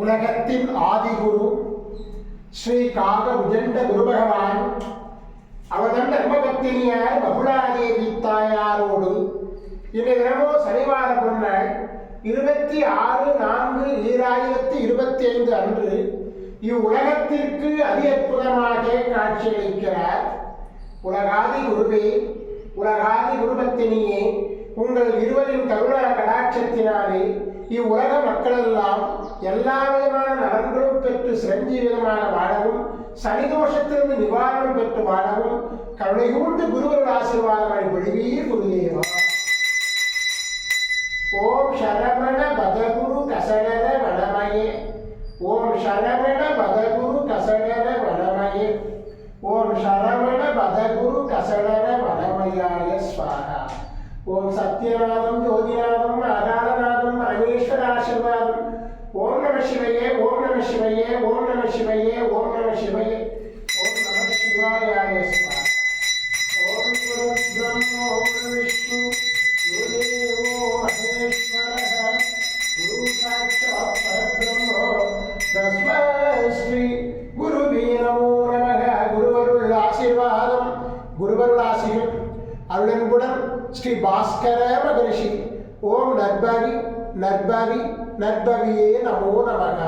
உலகத்தின் ஆதிகுரு ஸ்ரீ காக உஜண்ட குரு பகவான் அவதன் தர்மபத்தினியார் பகுலாதேவி தாயாரோடு இன்றைய தினமோ சனிவார பொன்னாள் 26/4/2025 அன்று இவ்வுலகத்திற்கு அதி அற்புதமாக காட்சியளிக்கிறார். உலகாதி குருவே, உலகாதி குருபத்தினியே, உங்கள் இருவரின் கருணா கடாட்சத்தினாலே இவ்வுலக மக்களெல்லாம் எல்லா விதமான நலன்களும் பெற்று சிரஞ்சீவிதமாக வாழவும், சனிதோஷத்திலிருந்து நிவாரணம் பெற்று வாழவும் கருணை கூண்டு குருவருள் ஆசீர்வாதமாய் பொழிவீர் குருதேவா. ஓம் சரவண பதகுரு கசடர வடமயே, ஓம் சரவண பதகுரு கசடர வடமயே, ஓம் சரவண பதகுரு கசடர வடமயாய ஸ்வாஹா. ஓம் சத்யநாதம் ஜோதிநாதம் அகாலநாதம் பரமேஸ்வர ஆசீர்வாதம். ஓம் நம சிவையே, ஓம் நம சிவையே, ஓம் நம சிவையே, ஓம் நம சிவையே, ஓம் நம சிவாயாய ஸ்வாஹா. ஓம் குரு பிரம்மோ குரு விஷ்ணு குருதேவோ மகேஸ்வரः குரு சாட்சாத் பரபிரம்மோ தஸ்மை ஸ்ரீ குருவே நமோ நமः. குருவருள் ஆசீர்வாதம், குருவருள் ஆசீர்வாதம் அருளன்புடன் ஸ்ரீ பாஸ்கர மகரிஷி. ஓம் நற்பவி நற்பவி நற்பவியே நமோ நமக.